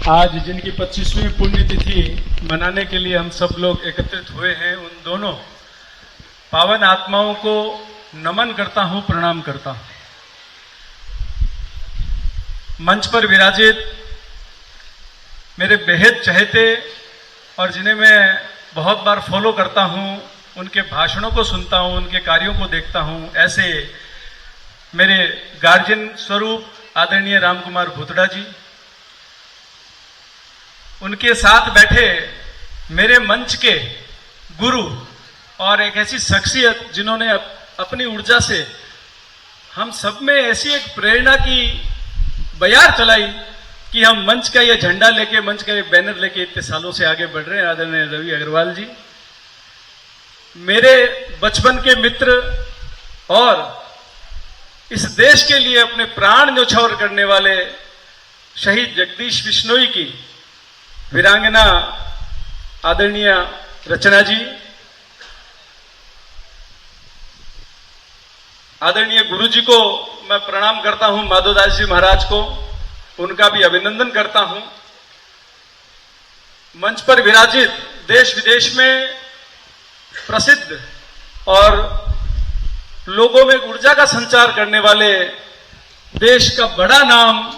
आज जिनकी 25वीं पुण्यतिथि मनाने के लिए हम सब लोग एकत्रित हुए हैं, उन दोनों पावन आत्माओं को नमन करता हूं, प्रणाम करता हूं। मंच पर विराजित मेरे बेहद चहेते और जिन्हें मैं बहुत बार फॉलो करता हूं, उनके भाषणों को सुनता हूं, उनके कार्यों को देखता हूं, ऐसे मेरे गार्जियन स्वरूप आदरणीय रामकुमार भूतड़ा जी, उनके साथ बैठे मेरे मंच के गुरु और एक ऐसी शख्सियत जिन्होंने अपनी ऊर्जा से हम सब में ऐसी एक प्रेरणा की बयार चलाई कि हम मंच का ये झंडा लेके, मंच का ये बैनर लेके इतने सालों से आगे बढ़ रहे हैं। आदरणीय रवि अग्रवाल जी, मेरे बचपन के मित्र और इस देश के लिए अपने प्राण न्यौछावर करने वाले शहीद जगदीश बिश्नोई की वीरांगना आदरणीय रचना जी, आदरणीय गुरु जी को मैं प्रणाम करता हूं, माधोदास जी महाराज को, उनका भी अभिनंदन करता हूं। मंच पर विराजित देश विदेश में प्रसिद्ध और लोगों में ऊर्जा का संचार करने वाले देश का बड़ा नाम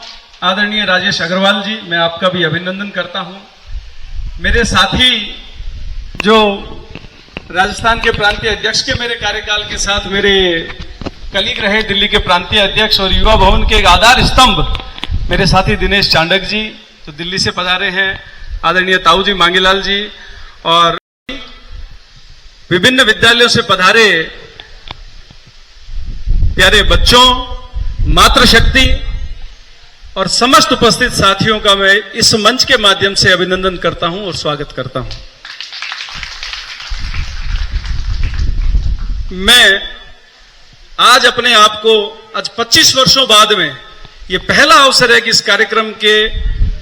आदरणीय राजेश अग्रवाल जी, मैं आपका भी अभिनंदन करता हूं। मेरे साथी जो राजस्थान के प्रांतीय अध्यक्ष के मेरे कार्यकाल के साथ मेरे कलीग रहे, दिल्ली के प्रांतीय अध्यक्ष और युवा भवन के एक आधार स्तंभ मेरे साथी दिनेश चांडक जी, जो दिल्ली से पधारे हैं, आदरणीय ताऊ जी मांगीलाल जी, और विभिन्न विद्यालयों से पधारे प्यारे बच्चों, मातृशक्ति और समस्त उपस्थित साथियों का मैं इस मंच के माध्यम से अभिनंदन करता हूं और स्वागत करता हूं। मैं आज अपने आप को, आज 25 वर्षों बाद में यह पहला अवसर है कि इस कार्यक्रम के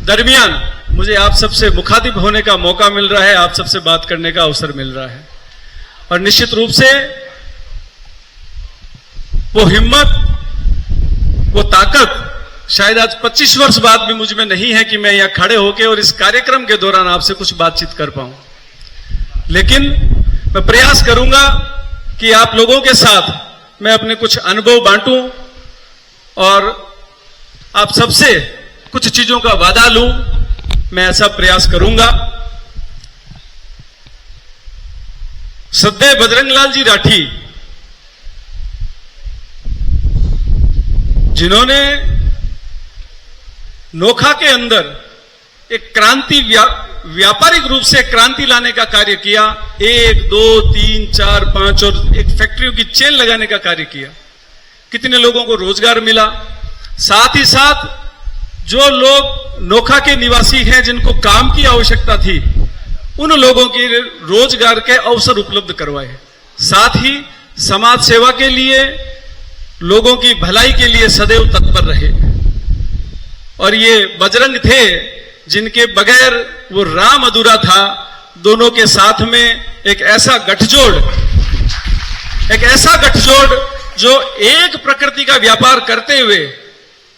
दरमियान मुझे आप सबसे मुखातिब होने का मौका मिल रहा है, आप सबसे बात करने का अवसर मिल रहा है। और निश्चित रूप से वो हिम्मत, वो ताकत शायद आज 25 वर्ष बाद भी मुझ में नहीं है कि मैं यहां खड़े होकर और इस कार्यक्रम के दौरान आपसे कुछ बातचीत कर पाऊं। लेकिन मैं प्रयास करूंगा कि आप लोगों के साथ मैं अपने कुछ अनुभव बांटूं और आप सबसे कुछ चीजों का वादा लूं। मैं ऐसा प्रयास करूंगा। श्रद्धेय बजरंगलाल जी राठी, जिन्होंने नोखा के अंदर एक क्रांति, व्यापारिक रूप से क्रांति लाने का कार्य किया, 1, 2, 3, 4, 5 और एक फैक्ट्रियों की चेन लगाने का कार्य किया। कितने लोगों को रोजगार मिला। साथ ही साथ जो लोग नोखा के निवासी हैं, जिनको काम की आवश्यकता थी, उन लोगों के रोजगार के अवसर उपलब्ध करवाए। साथ ही समाज सेवा के लिए, लोगों की भलाई के लिए सदैव तत्पर रहे। और ये बजरंग थे जिनके बगैर वो राम अधूरा था। दोनों के साथ में एक ऐसा गठजोड़ जो एक प्रकृति का व्यापार करते हुए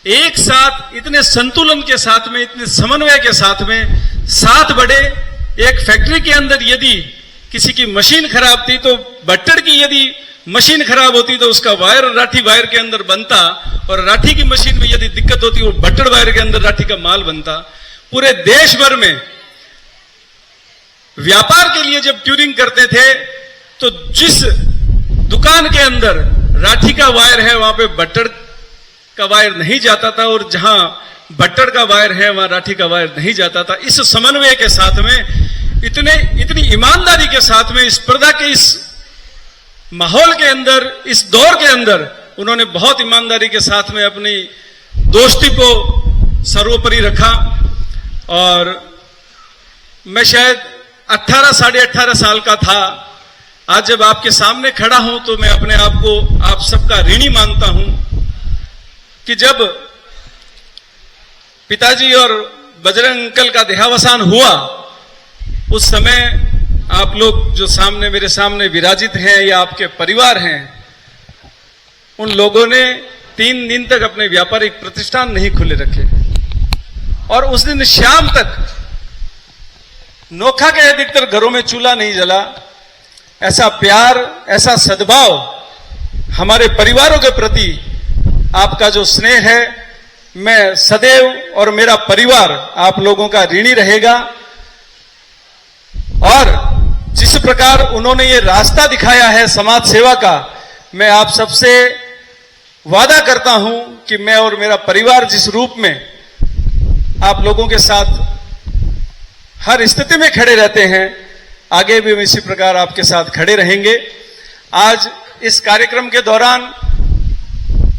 एक साथ, इतने संतुलन के साथ में, इतने समन्वय के साथ में साथ बढ़े। एक फैक्ट्री के अंदर यदि किसी की मशीन खराब थी तो बट्टड़ की यदि मशीन खराब होती तो उसका वायर राठी वायर के अंदर बनता, और राठी की मशीन में यदि दिक्कत होती वो बट्टड़ वायर के अंदर राठी का माल बनता। पूरे देश भर में व्यापार के लिए जब ट्यूरिंग करते थे तो जिस दुकान के अंदर राठी का वायर है वहां पे बट्टड़ का वायर नहीं जाता था, और जहां बट्टड़ का वायर है वहां राठी का वायर नहीं जाता था। इस समन्वय के साथ में, इतनी ईमानदारी के साथ में, स्पर्धा के इस माहौल के अंदर, इस दौर के अंदर उन्होंने बहुत ईमानदारी के साथ में अपनी दोस्ती को सर्वोपरि रखा। और मैं शायद 18, साढ़े 18 साल का था। आज जब आपके सामने खड़ा हूं तो मैं अपने आप को आप सबका ऋणी मानता हूं कि जब पिताजी और बजरंग अंकल का देहावसान हुआ, उस समय आप लोग जो सामने, मेरे सामने विराजित हैं या आपके परिवार हैं, उन लोगों ने 3 दिन तक अपने व्यापारिक प्रतिष्ठान नहीं खुले रखे। और उस दिन शाम तक नोखा के अधिकतर घरों में चूल्हा नहीं जला। ऐसा प्यार, ऐसा सद्भाव, हमारे परिवारों के प्रति आपका जो स्नेह है, मैं सदैव और मेरा परिवार आप लोगों का ऋणी रहेगा। और जिस प्रकार उन्होंने ये रास्ता दिखाया है समाज सेवा का, मैं आप सबसे वादा करता हूं कि मैं और मेरा परिवार जिस रूप में आप लोगों के साथ हर स्थिति में खड़े रहते हैं, आगे भी हम इसी प्रकार आपके साथ खड़े रहेंगे। आज इस कार्यक्रम के दौरान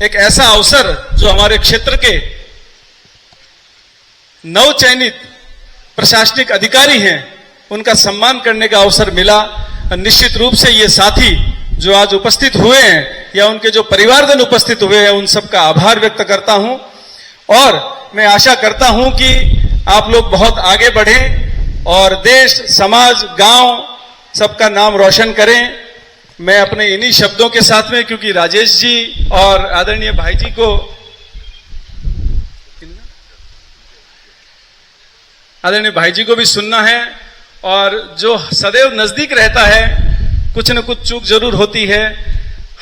एक ऐसा अवसर जो हमारे क्षेत्र के नवचयनित प्रशासनिक अधिकारी हैं, उनका सम्मान करने का अवसर मिला। निश्चित रूप से ये साथी जो आज उपस्थित हुए हैं या उनके जो परिवारजन उपस्थित हुए हैं, उन सबका आभार व्यक्त करता हूं। और मैं आशा करता हूं कि आप लोग बहुत आगे बढ़ें और देश, समाज, गांव सबका नाम रोशन करें। मैं अपने इन्हीं शब्दों के साथ में, क्योंकि राजेश जी और आदरणीय भाई जी को, आदरणीय भाई जी को भी सुनना है, और जो सदैव नजदीक रहता है, कुछ न कुछ चूक जरूर होती है।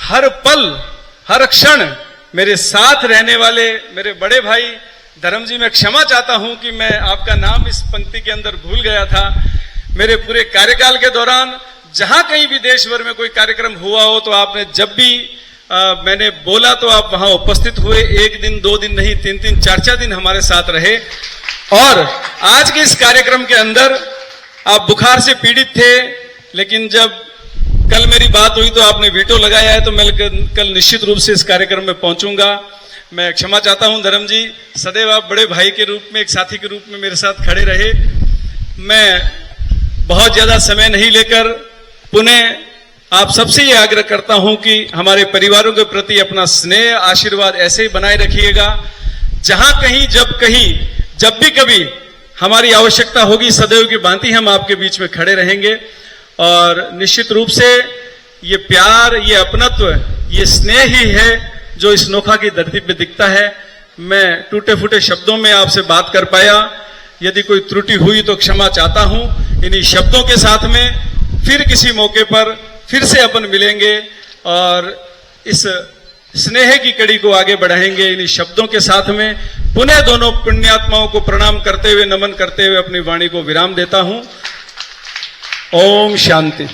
हर पल, हर क्षण मेरे साथ रहने वाले मेरे बड़े भाई धर्म जी, मैं क्षमा चाहता हूं कि मैं आपका नाम इस पंक्ति के अंदर भूल गया था। मेरे पूरे कार्यकाल के दौरान जहां कहीं भी देश भर में कोई कार्यक्रम हुआ हो, तो आपने जब भी मैंने बोला तो आप वहां उपस्थित हुए। 1 दिन 2 दिन नहीं, 3-3 4-4 दिन हमारे साथ रहे। और आज के इस कार्यक्रम के अंदर आप बुखार से पीड़ित थे, लेकिन जब कल मेरी बात हुई तो आपने वीटो लगाया है, तो मैं कल निश्चित रूप से इस कार्यक्रम में पहुंचूंगा। मैं क्षमा चाहता हूं धर्म जी, सदैव आप बड़े भाई के रूप में, एक साथी के रूप में मेरे साथ खड़े रहे। मैं बहुत ज्यादा समय नहीं लेकर पुनः आप सबसे ये आग्रह करता हूं कि हमारे परिवारों के प्रति अपना स्नेह, आशीर्वाद ऐसे ही बनाए रखिएगा। जहां कहीं, जब भी कभी हमारी आवश्यकता होगी, सदैव की भांति हम आपके बीच में खड़े रहेंगे। और निश्चित रूप से ये प्यार, ये अपनत्व, ये स्नेह ही है जो इस नोखा की धरती पे दिखता है। मैं टूटे फूटे शब्दों में आपसे बात कर पाया, यदि कोई त्रुटि हुई तो क्षमा चाहता हूं। इन्हीं शब्दों के साथ में फिर किसी मौके पर फिर से अपन मिलेंगे और इस स्नेह की कड़ी को आगे बढ़ाएंगे। इन्हीं शब्दों के साथ में पुनः दोनों पुण्यात्माओं को प्रणाम करते हुए, नमन करते हुए अपनी वाणी को विराम देता हूं। ओम शांति।